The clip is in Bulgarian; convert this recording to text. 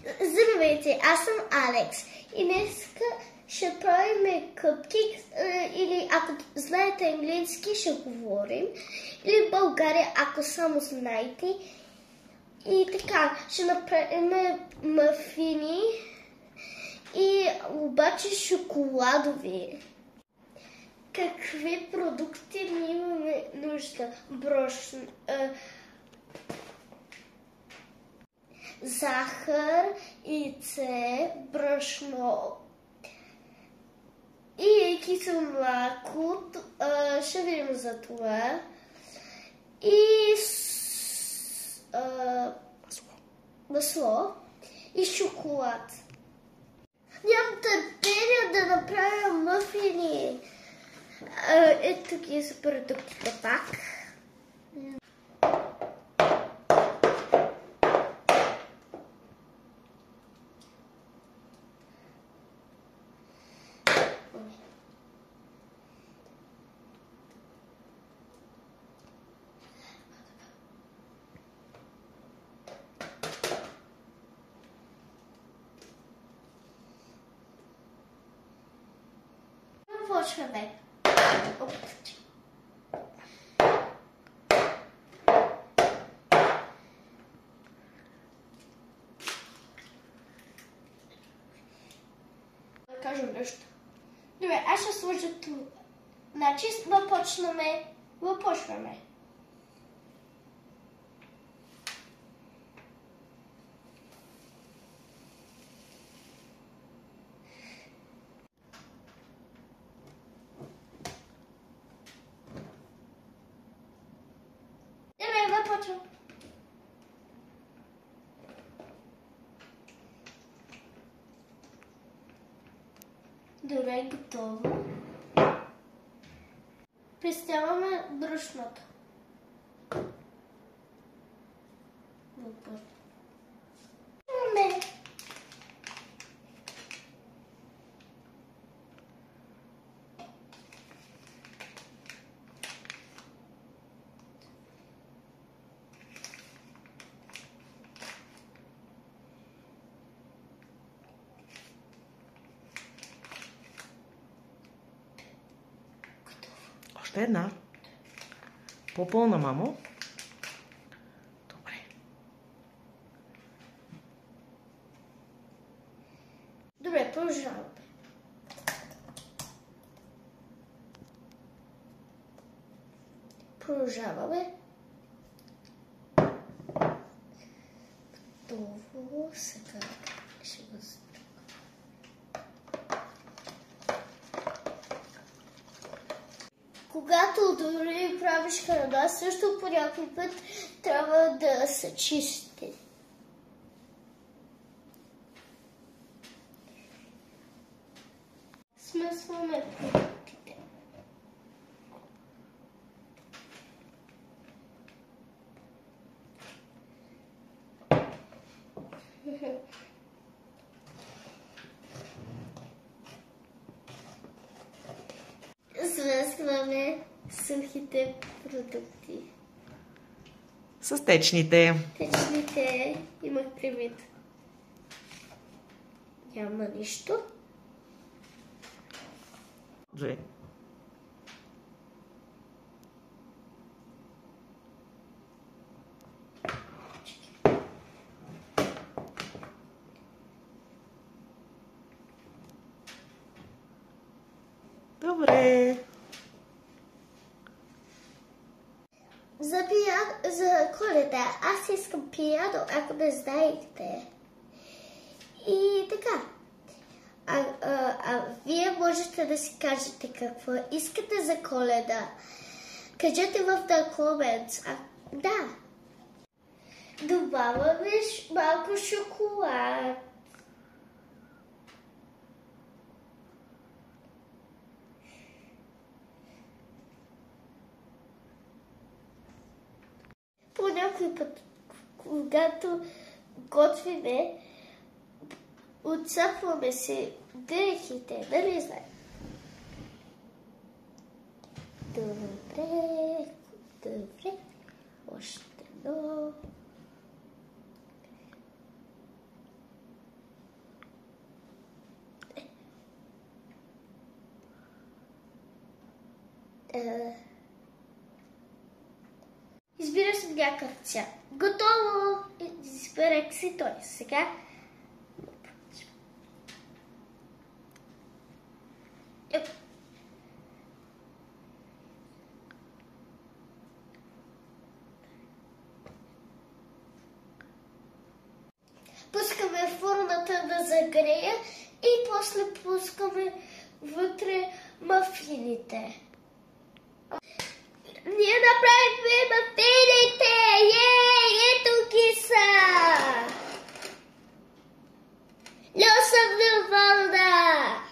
Здравейте, аз съм Алекс и днес ще правим къпкейк, или ако знаете английски ще говорим, или в България, ако само знаете. И така, ще направим мафини и обаче шоколадови. Какви продукти ние имаме нужда? Захар, яйце, брашно и кисело мляко, ще видим за това, и масло и шоколад. Нямам търпение да направя мъфини. Ето такива са продуктите пак. Почваме. Да кажа нещо. Добре, аз ще сложа тук. Значи започваме. Започвам. Добре, готово. Представяме брашното. Още една. По-пълна, мамо. Добре. Добре, продължаваме. Готово. Сега ще го спрем. Когато дори правиш храна, също по някой път трябва да се чисти. Смесваме продуктите. Смесваме сухите продукти. С течните. Течните имах предвид. Няма нищо. Добре. Добре. За Коледа аз искам пиано, ако не знаете. И така. Вие можете да си кажете какво искате за Коледа. Кажете в комент. Да. Добавяме малко шоколад. По някой път, когато готвиме, отцапваме си дрехите, нали знаем? Добре. Още едно. Избира съм някакъв цвят. Готово! Изберах си той. Сега пускаме фурната да загрея и после пускаме вътре мафините. Ние направихме мафините! Ей, ето ги са! Льоса доволна!